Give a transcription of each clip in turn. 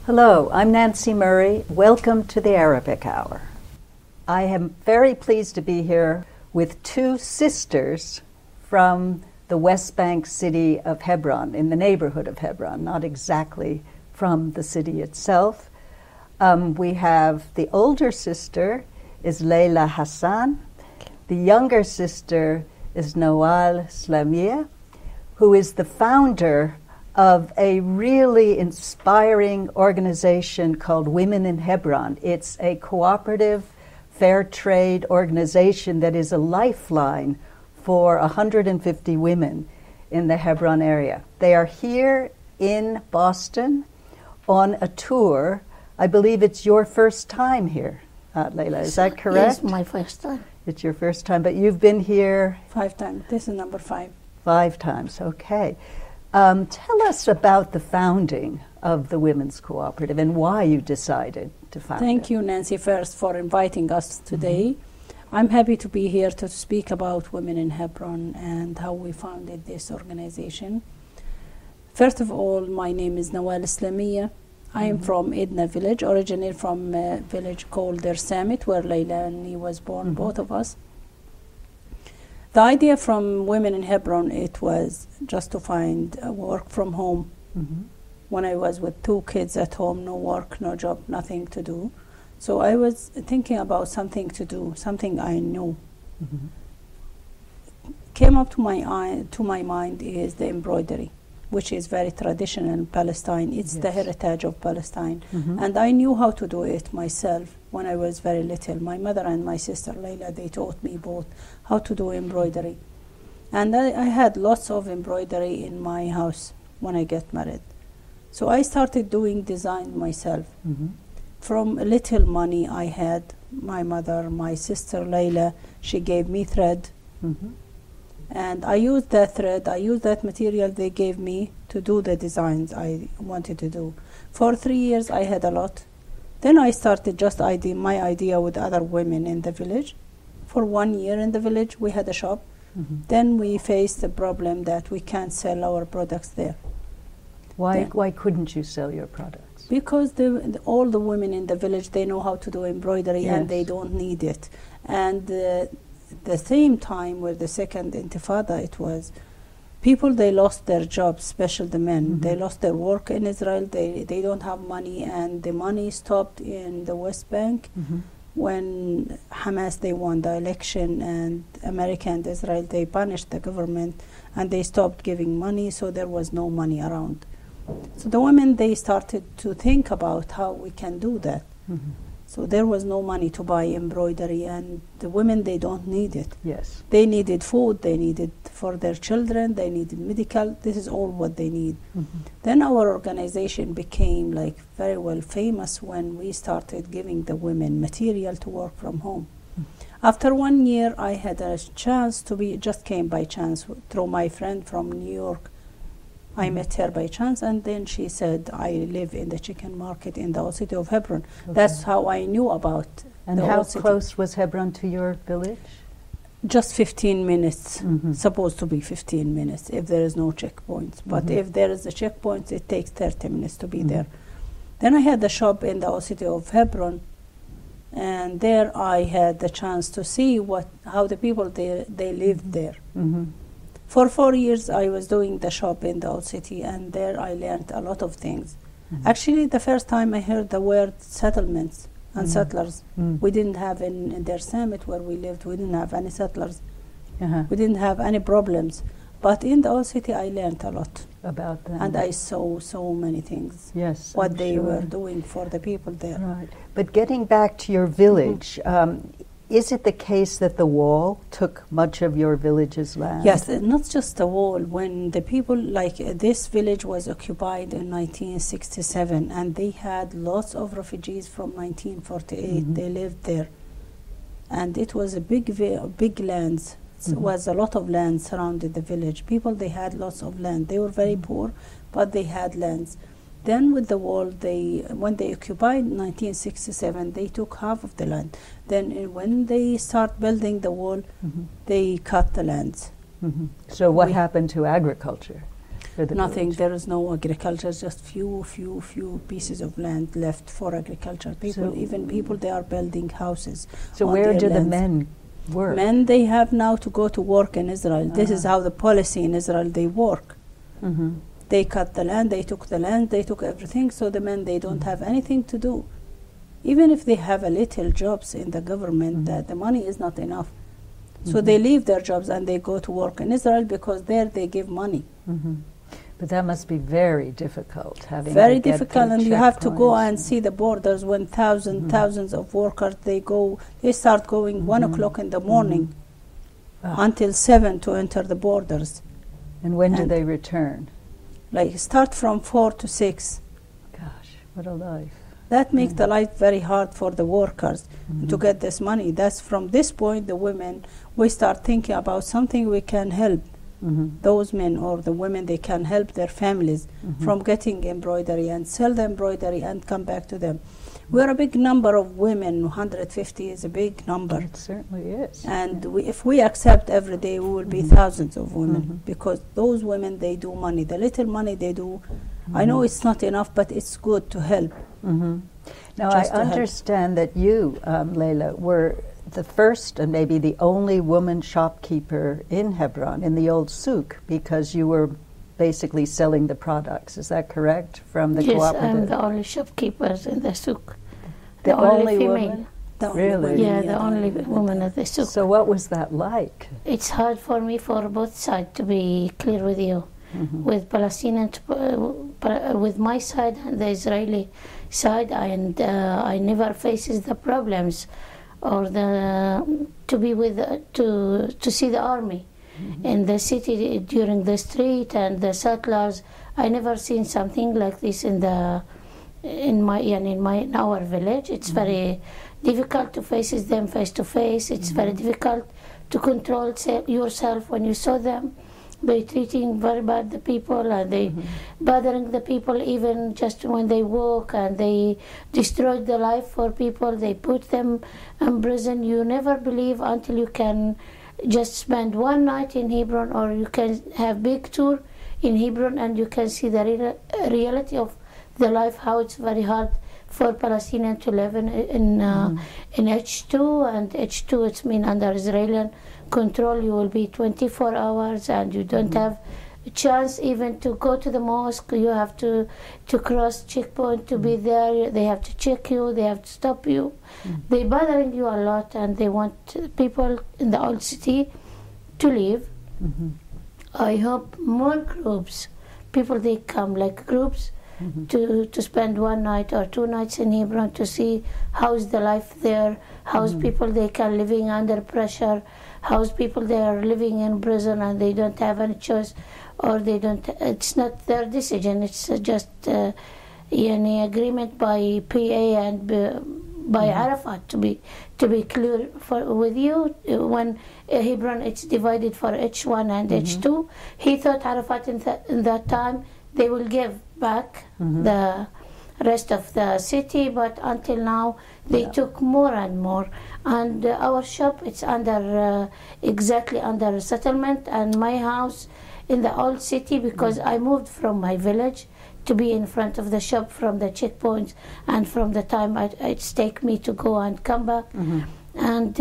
Hello, I'm Nancy Murray. Welcome to the Arabic Hour. I am very pleased to be here with two sisters from the West Bank city of Hebron, in the neighborhood of Hebron, not exactly from the city itself. We have the older sister is Laila Hasan. The younger sister is Nawal Slemiah, who is the founder of a really inspiring organization called Women in Hebron. It's a cooperative, fair trade organization that is a lifeline for 150 women in the Hebron area. They are here in Boston on a tour. I believe it's your first time here, Laila, is that correct? Yes, my first time. It's your first time, but you've been here 5 times. This is number 5. 5 times, okay. Tell us about the founding of the Women's Cooperative and why you decided to found it. Thank you, Nancy, first for inviting us today. I'm happy to be here to speak about Women in Hebron and how we founded this organization. First of all, my name is Nawal Slemiah. I am from Idna village, originally from a village called Der Samit, where Laila and me was born, both of us. The idea from Women in Hebron, it was just to find work from home. When I was with 2 kids at home, no work, no job, nothing to do. So I was thinking about something to do, something I knew. Came up to my mind is the embroidery, which is very traditional in Palestine. It's the heritage of Palestine. And I knew how to do it myself when I was very little. My mother and my sister Laila, they taught me both how to do embroidery. And I had lots of embroidery in my house when I got married. So I started doing design myself. From little money I had, my mother, my sister Laila, she gave me thread. And I used that thread, I used that material they gave me to do the designs I wanted to do. For 3 years I had a lot. Then I started just my idea with other women in the village. For 1 year in the village we had a shop. Then we faced the problem that we can't sell our products there. Why couldn't you sell your products? Because all the women in the village, they know how to do embroidery and they don't need it. And the same time with the second intifada, it was people, they lost their jobs, especially the men. They lost their work in Israel. They don't have money, and the money stopped in the West Bank when Hamas, they won the election, and America and Israel, they punished the government and they stopped giving money, so there was no money around. So the women, they started to think about how we can do that. So there was no money to buy embroidery, and the women, they don't need it. Yes. They needed food, they needed for their children, they needed medical, this is all what they need. Then our organization became like very well famous when we started giving the women material to work from home. After 1 year, I had a chance just came by chance through my friend from New York. I met her by chance, and then she said, I live in the chicken market in the old city of Hebron. That's how I knew about and the how old city. close was Hebron to your village? Just 15 minutes, supposed to be 15 minutes if there is no checkpoints. But if there is a checkpoint, it takes 30 minutes to be there. Then I had a shop in the old city of Hebron, and there I had the chance to see how the people they lived there. For 4 years, I was doing the shop in the old city, and there I learned a lot of things. Actually, the first time I heard the word settlements and settlers, we didn't have in Der Samit where we lived, we didn't have any settlers. We didn't have any problems. But in the old city, I learned a lot about them. And I saw so many things. Yes, what I'm they sure. were doing for the people there. Right. But getting back to your village, is it the case that the wall took much of your village's land? Yes, not just the wall. When the people, like this village was occupied in 1967, and they had lots of refugees from 1948. They lived there. And it was a big lands. It was a lot of land surrounded the village. People, they had lots of land. They were very poor, but they had lands. Then with the wall, when they occupied in 1967, they took half of the land. Then when they start building the wall, they cut the lands. So what happened to agriculture? for the Nothing. village. There is no agriculture. Just few pieces of land left for agriculture. People, even people, they are building houses. So on where their do the lands. men work? Men, they have now to go to work in Israel. This is how the policy in Israel, they work. Mm-hmm. They cut the land, they took the land, they took everything, so the men, they don't have anything to do. Even if they have a little jobs in the government, that the money is not enough. So they leave their jobs and they go to work in Israel because there they give money. Mm-hmm. But that must be very difficult, having Very to get difficult, through and you have to go checkpoints. and see the borders when thousands of workers, they start going 1 o'clock in the morning until 7 to enter the borders. And when do and- they return? Like start from 4 to 6. Gosh, what a life. That makes the life very hard for the workers to get this money. That's from this point, the women, we start thinking about something we can help those men or the women, they can help their families from getting embroidery and sell the embroidery and come back to them. We're a big number of women. 150 is a big number. It certainly is. And if we accept every day, we will be thousands of women because those women, they do money. The little money they do, I know it's not enough, but it's good to help. Now, I Just to help. understand that you, Laila, were the first and maybe the only woman shopkeeper in Hebron, in the old souk, because you were basically selling the products. Is that correct? From the Yes, cooperative? I'm the only shopkeepers in the souk. The only female. woman? The only Really? women, Yeah, the the only woman at the souk. So what was that like? It's hard for me for both sides, to be clear with you. With Palestinian, with my side and the Israeli side, and I never faces the problems or to be with to see the army in the city during the street and the settlers. I never seen something like this in our village. It's very difficult to face them face to face. It's very difficult to control yourself when you saw them. They treating very bad the people, and they bothering the people even just when they walk, and they destroyed the life for people. They put them in prison. You never believe until you can just spend one night in Hebron, or you can have big tour in Hebron, and you can see the reality of the life, how it's very hard for Palestinians to live in H2, and H2 it's mean under Israeli control. You will be 24 hours, and you don't have a chance even to go to the mosque. You have to cross checkpoint to be there. They have to check you. They have to stop you. They bothering you a lot, and they want people in the old city to leave. I hope more groups, people they come like groups to spend one night or 2 nights in Hebron to see how's the life there, how's people they can living under pressure, how's people they are living in prison and they don't have any choice, or they don't. It's not their decision. It's just any agreement by PA and by Arafat. To be clear with you, when Hebron it's divided for H1 and H2, he thought Arafat in that time they will give back the rest of the city, but until now they took more and more. And our shop, it's under exactly under settlement, and my house in the old city, because I moved from my village to be in front of the shop from the checkpoints, and from the time it's take me to go and come back. And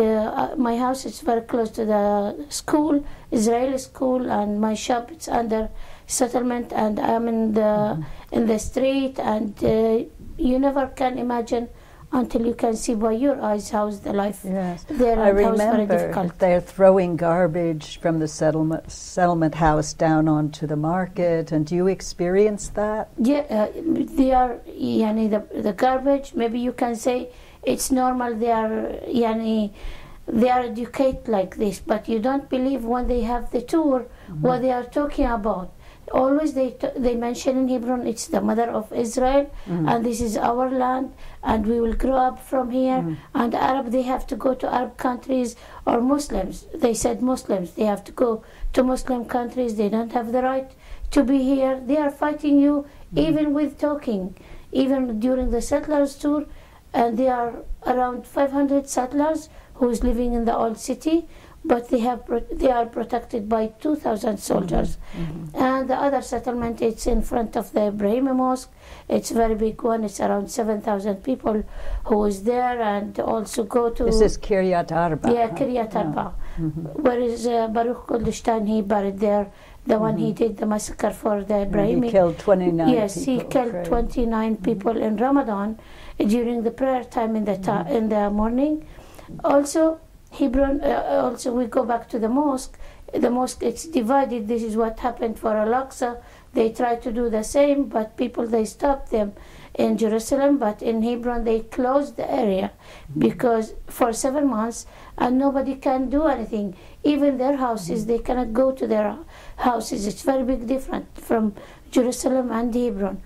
my house is very close to the school, Israeli school, and my shop it's under settlement, and I'm in the street, and you never can imagine until you can see by your eyes how's the life Yes. there. I and how it's very remember difficult. they're throwing garbage from the settlement house down onto the market, and do you experience that? Yeah, they are the garbage. Maybe you can say it's normal. They are educated like this, but you don't believe when they have the tour what they are talking about. Always they mention in Hebron it's the mother of Israel, and this is our land, and we will grow up from here. And Arab, they have to go to Arab countries, or Muslims. They said Muslims, they have to go to Muslim countries. They don't have the right to be here. They are fighting you even with talking, even during the settlers tour. And there are around 500 settlers who is living in the old city. but they are protected by 2,000 soldiers. And the other settlement, it's in front of the Ibrahimi Mosque. It's a very big one. It's around 7,000 people who is there, and also go to... This is Kiryat Arba. Yeah, Kiryat Arba. Where is Baruch Goldstein? He buried there. The one he did the massacre for the Ibrahimi. He killed 29 yes, people. Yes, he killed 29 people in Ramadan during the prayer time in the morning. Also, Hebron, also we go back to the mosque. The mosque, it's divided. This is what happened for Al-Aqsa. They try to do the same, but people, they stopped them in Jerusalem, but in Hebron they closed the area because for 7 months, and nobody can do anything. Even their houses, they cannot go to their houses. It's very big difference from Jerusalem and Hebron.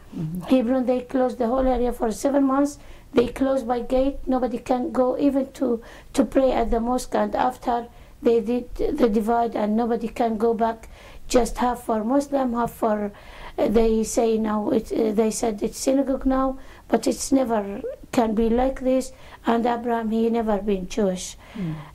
Hebron, they closed the whole area for 7 months. They closed by gate. Nobody can go even to pray at the mosque. And after they did the divide, and nobody can go back. Just half for Muslim, half for. They say now. They said it's synagogue now, but it's never can be like this. And Abraham, he never been Jewish,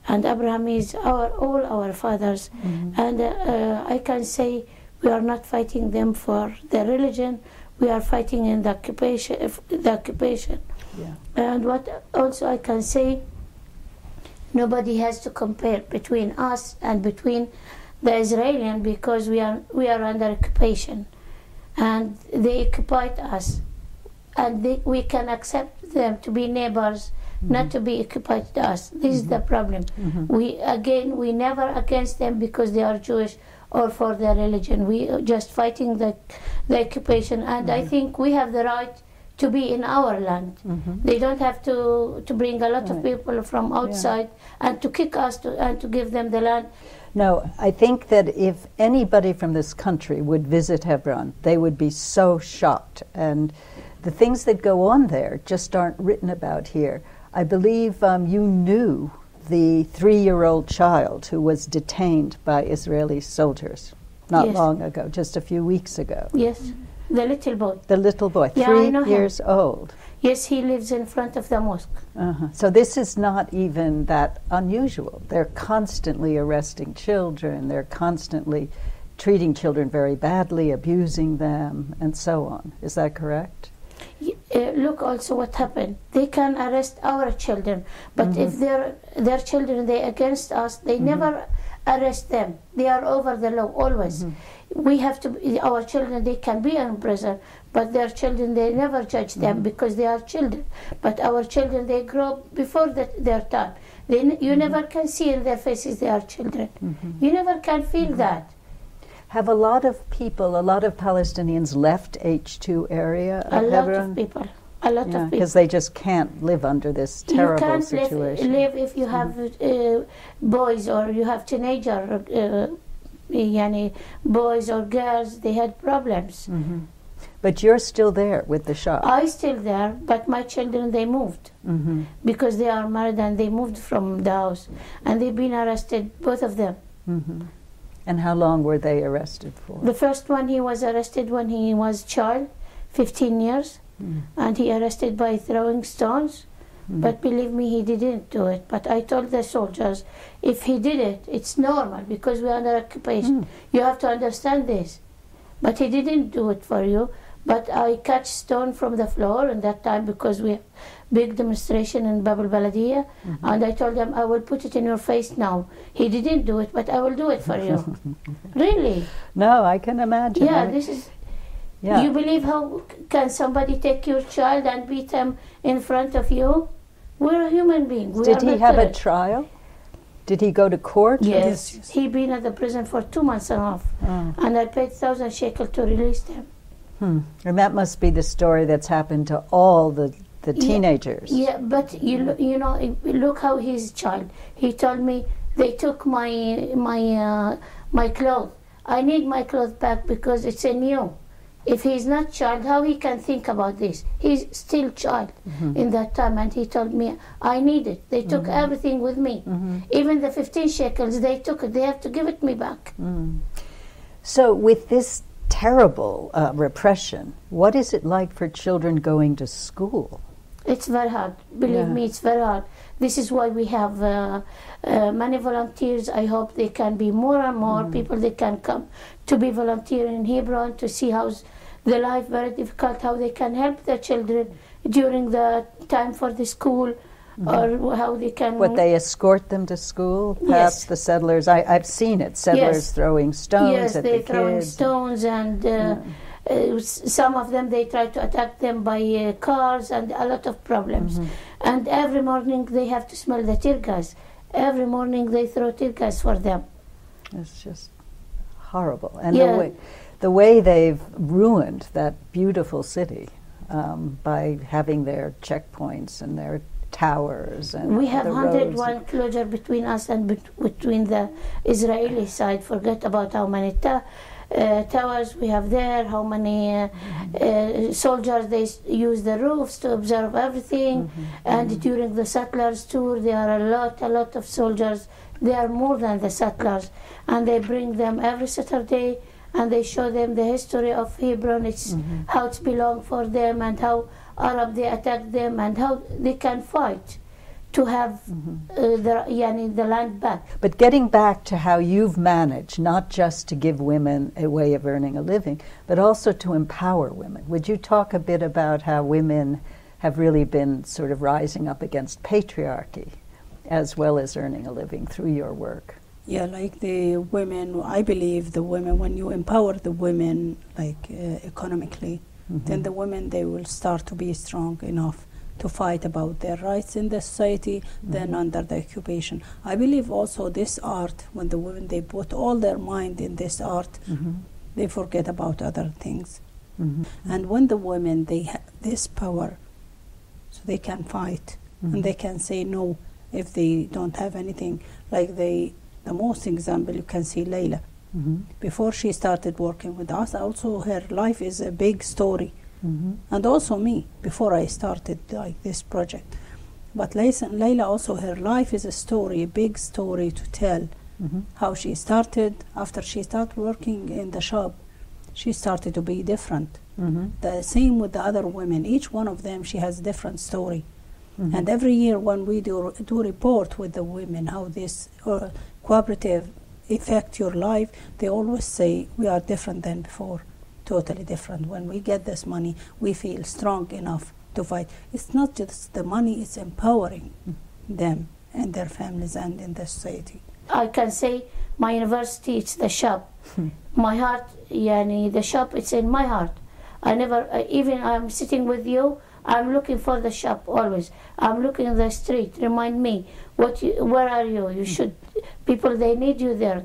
and Abraham is all our fathers. And I can say we are not fighting them for their religion. We are fighting in the occupation. Yeah. And what also I can say, nobody has to compare between us and between the Israelis, because we are under occupation, and they occupied us, and we can accept them to be neighbors, not to be occupied to us. This is the problem. We never against them because they are Jewish or for their religion. We are just fighting the occupation, and I think we have the right to be in our land. They don't have to bring a lot of people from outside and to kick us and to give them the land. No, I think that if anybody from this country would visit Hebron, they would be so shocked. And the things that go on there just aren't written about here. I believe you knew the 3-year-old child who was detained by Israeli soldiers not long ago, just a few weeks ago. Yes, the little boy. The little boy, 3 years old. Yes, he lives in front of the mosque. So this is not even that unusual. They're constantly arresting children. They're constantly treating children very badly, abusing them, and so on. Is that correct? Look also what happened. They can arrest our children, but if their children, they against us, they never arrest them. They are over the law always. We have to, our children, they can be in prison, but their children, they never judge them because they are children. But our children, they grow before their time. You never can see in their faces they are children. You never can feel that. Have a lot of people, a lot of Palestinians left H2 area of Hebron? A lot of people. A lot of people. Because they just can't live under this terrible situation. You can't live if you have boys or you have teenager, boys or girls, they had problems. But you're still there with the shop? I'm still there, but my children, they moved. Because they are married and they moved from the house. And they've been arrested, both of them. And how long were they arrested for? The first one, he was arrested when he was a child, 15 years. And he arrested by throwing stones. But believe me, he didn't do it. But I told the soldiers, if he did it, it's normal because we're under occupation. You have to understand this. But he didn't do it for you. But I catch stone from the floor in that time because we have big demonstration in Bab al-Baladiya. And I told him, I will put it in your face now. He didn't do it, but I will do it for you. Really? No, I can imagine. Yeah, this is... Yeah. You believe how can somebody take your child and beat him in front of you? We're a human being. Did he have a trial? Did he go to court? Yes. He been at the prison for 2 months and a half. And I paid 1,000 shekel to release him. And that must be the story that's happened to all the teenagers. Yeah, but you know, look how he's a child. He told me, they took my clothes. I need my clothes back because it's a new. If he's not child, how he can think about this? He's still child in that time, and he told me, I need it. They took everything with me. Even the 15 shekels, they took it. They have to give it me back. So with this terrible repression, what is it like for children going to school? It's very hard. Believe me, it's very hard. This is why we have many volunteers. I hope they can be more and more people. They can come to be volunteer in Hebron to see how's the life very difficult, how they can help their children during the time for the school, or how they can... What, they escort them to school? Perhaps Yes. the settlers, I've seen it, settlers Yes. throwing stones Yes, at they're the throwing kids. stones, and some of them, they try to attack them by cars, and a lot of problems. And every morning they have to smell the tear gas. Every morning they throw tear gas for them. It's just horrible. And Yeah. the way they've ruined that beautiful city by having their checkpoints and their towers and We have the roads. 101 closure between us and between the Israeli side. Forget about how many towers we have there, how many soldiers they use the roofs to observe everything. And during the settlers tour, there are a lot of soldiers. They are more than the settlers, and they bring them every Saturday, and they show them the history of Hebron. It's how it belonged for them, and how Arab they attacked them, and how they can fight to have the land back. But getting back to how you've managed, not just to give women a way of earning a living, but also to empower women. Would you talk a bit about how women have really been sort of rising up against patriarchy, as well as earning a living through your work? Yeah, like the women, I believe the women, when you empower the women, like economically, then the women, they will start to be strong enough to fight about their rights in the society, then under the occupation. I believe also this art, when the women, they put all their mind in this art, they forget about other things. And when the women, they have this power, so they can fight, and they can say no if they don't have anything. Like the most example, you can see Laila. Before she started working with us, also her life is a big story. And also me, before I started like this project. But Laila also, her life is a story, a big story to tell. How she started, after she started working in the shop, she started to be different. The same with the other women. Each one of them, she has a different story. And every year when we do report with the women how this cooperative affect your life, they always say we are different than before, totally different. When we get this money, we feel strong enough to fight. It's not just the money, it's empowering them and their families and in the society. I can say my university, it's the shop. My heart, the shop, it's in my heart. I never, even I'm sitting with you, I'm looking for the shop always. I'm looking in the street. Remind me, where are you? You should. People, they need you there.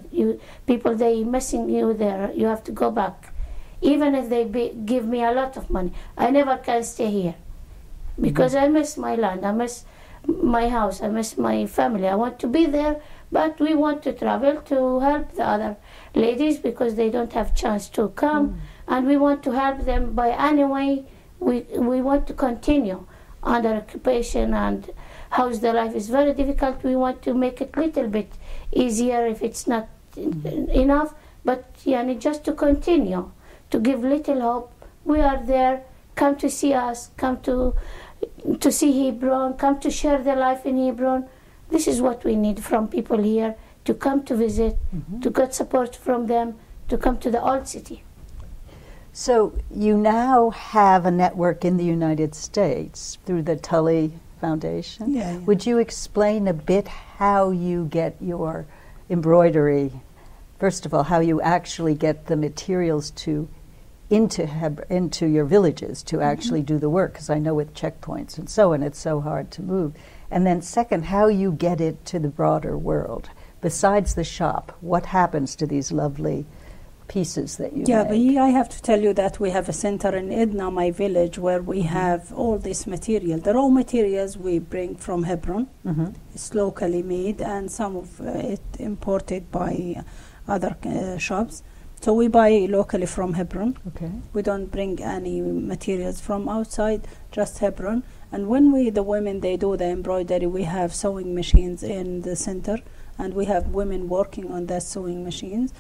People, they missing you there. You have to go back. Even if they give me a lot of money, I never can stay here because I miss my land. I miss my house. I miss my family. I want to be there, but we want to travel to help the other ladies because they don't have chance to come, and we want to help them by any way. We want to continue under occupation, and how's the life is very difficult. We want to make it a little bit easier if it's not enough, but just to continue, to give little hope. We are there. Come to see us. Come to see Hebron. Come to share their life in Hebron. This is what we need from people here, to come to visit, to get support from them, to come to the old city. So you now have a network in the United States through the Tully Foundation. Yeah. Would you explain a bit how you get your embroidery, first of all, how you actually get the materials into your villages to actually do the work? Because I know with checkpoints and so on, it's so hard to move. And then second, how you get it to the broader world. Besides the shop, what happens to these lovely pieces that you make? But I have to tell you that we have a center in Idna, my village, where we have all this material. The raw materials we bring from Hebron. It's locally made, and some of it imported by other shops. So we buy locally from Hebron. Okay. We don't bring any materials from outside, just Hebron. And when the women, they do the embroidery, we have sewing machines in the center, and we have women working on that sewing machines.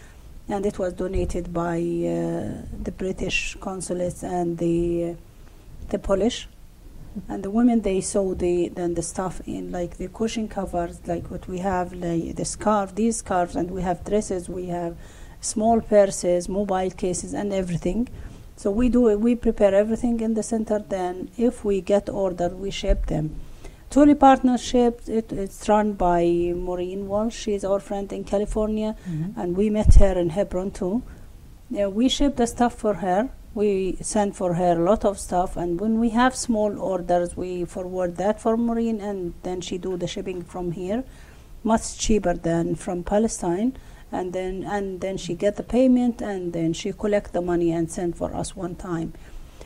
And it was donated by the British consulates and the Polish. And the women, they sew then the stuff in, like the cushion covers, like what we have, like the scarf, these scarves, and we have dresses, we have small purses, mobile cases, and everything. So we prepare everything in the center. Then if we get order, we ship them. Tuli Partnership, it's run by Maureen Walsh. She's our friend in California, and we met her in Hebron too. We ship the stuff for her. We send for her a lot of stuff, and when we have small orders, we forward that for Maureen, and then she do the shipping from here, much cheaper than from Palestine. And then she get the payment, and then she collect the money and send for us one time.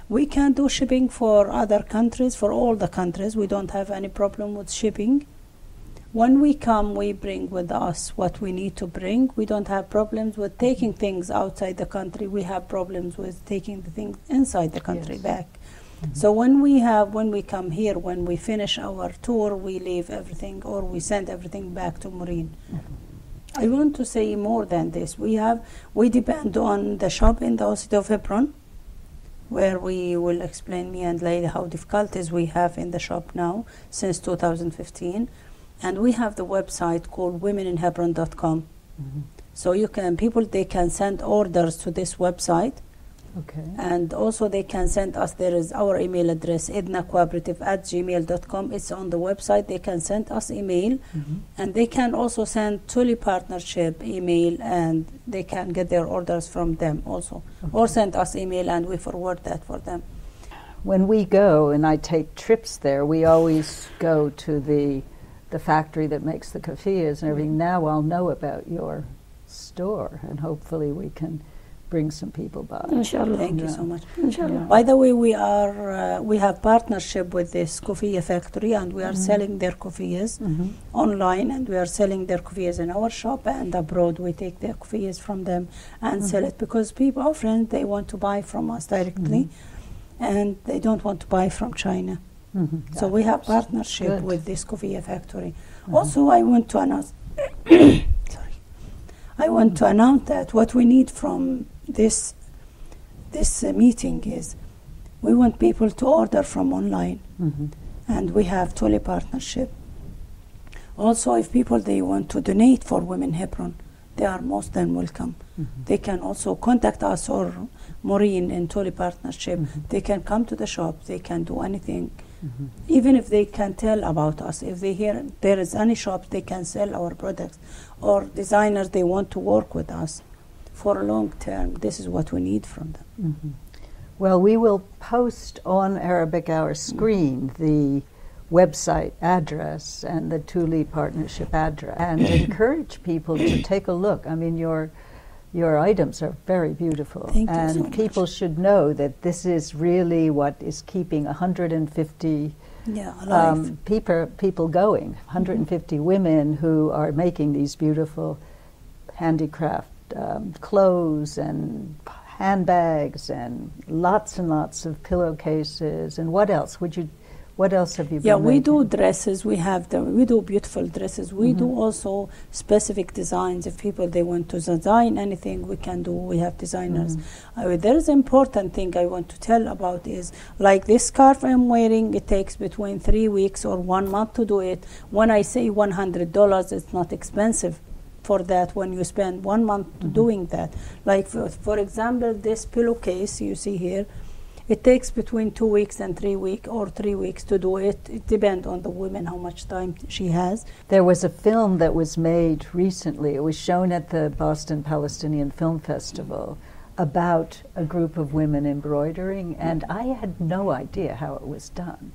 We can do shipping for other countries, for all the countries. We don't have any problem with shipping. When we come, we bring with us what we need to bring. We don't have problems with taking things outside the country. We have problems with taking the things inside the country back. So when we come here, when we finish our tour, we leave everything, or we send everything back to Maureen. I want to say more than this. We depend on the shop in the city of Hebron, where we will explain, me and Laila, how difficulties we have in the shop now since 2015. And we have the website called womeninhebron.com. So they can send orders to this website. Okay. And also they can send us, there is our email address, idnacooperative@gmail.com. It's on the website. They can send us email, and they can also send Tuli Partnership email, and they can get their orders from them also. Or send us email, and we forward that for them. When we go, and I take trips there, we always go to the factory that makes the keffiyehs and everything. Now I'll know about your store, and hopefully we can bring some people by. Inshallah. Thank you so much. Inshallah. By the way, we have partnership with this keffiyeh factory, and we are selling their keffiyehs online, and we are selling their keffiyehs in our shop and abroad. We take their keffiyehs from them and sell it, because people, our friends, they want to buy from us directly, and they don't want to buy from China. So we have partnership with this keffiyeh factory. Also, I want to announce. I want to announce that what we need from this meeting is, we want people to order from online, and we have Tuli Partnership. Also, if people, they want to donate for Women Hebron, they are most than welcome. They can also contact us or Maureen in Tuli Partnership. They can come to the shop. They can do anything. Even if they can tell about us, if they hear there is any shop, they can sell our products, or designers, they want to work with us for a long term. This is what we need from them. Well, we will post on Arabic Hour screen the website address and the Tuli Partnership address, and encourage people to take a look. I mean, your items are very beautiful. Thank you and so much. people should know that this is really what is keeping 150 people going, 150 women who are making these beautiful handicraft clothes and handbags and lots of pillowcases. And what else? What else have you been we making? do dresses. We do beautiful dresses. We do also specific designs. If people, they want to design anything, we can do. We have designers. There is an important thing I want to tell about is, like this scarf I'm wearing, it takes between 3 weeks or 1 month to do it. When I say $100, it's not expensive for that when you spend 1 month doing that. Like for example, this pillowcase you see here, it takes between 2 weeks and 3 weeks, or 3 weeks to do it. It depends on the woman, how much time she has. There was a film that was made recently. It was shown at the Boston Palestinian Film Festival about a group of women embroidering, and I had no idea how it was done.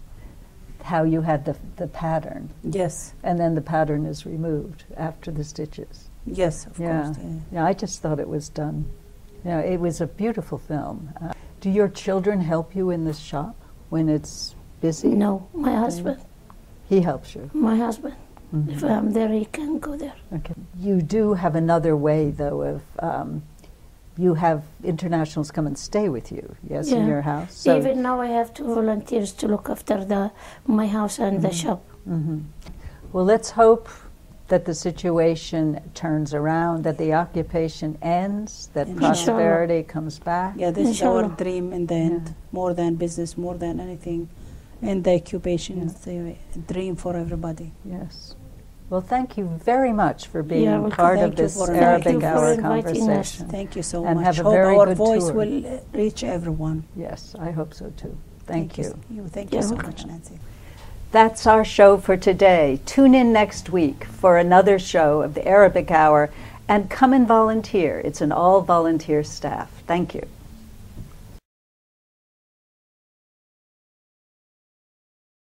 How you had the pattern. Yes. And then the pattern is removed after the stitches. Yes, of course. Yeah, I just thought it was done. It was a beautiful film. Do your children help you in this shop when it's busy? No, my husband. He helps you? My husband. If I'm there, he can go there. Okay. You do have another way, though, of you have internationals come and stay with you, yes, in your house? So even now I have 2 volunteers to look after my house and the shop. Well, let's hope that the situation turns around, that the occupation ends, that prosperity comes back. Yeah, this is our dream in the end, more than business, more than anything. And the occupation is a dream for everybody. Yes. Well, thank you very much for being welcome. part Thank of you this for Arabic inviting Hour us. Inviting us. conversation. Thank you so And much. have a Hope very our good voice tour. will reach everyone. Yes, I hope so too. Thank you. Thank you so welcome. much, Nancy. That's our show for today. Tune in next week for another show of the Arabic Hour and come and volunteer. It's an all volunteer staff. Thank you.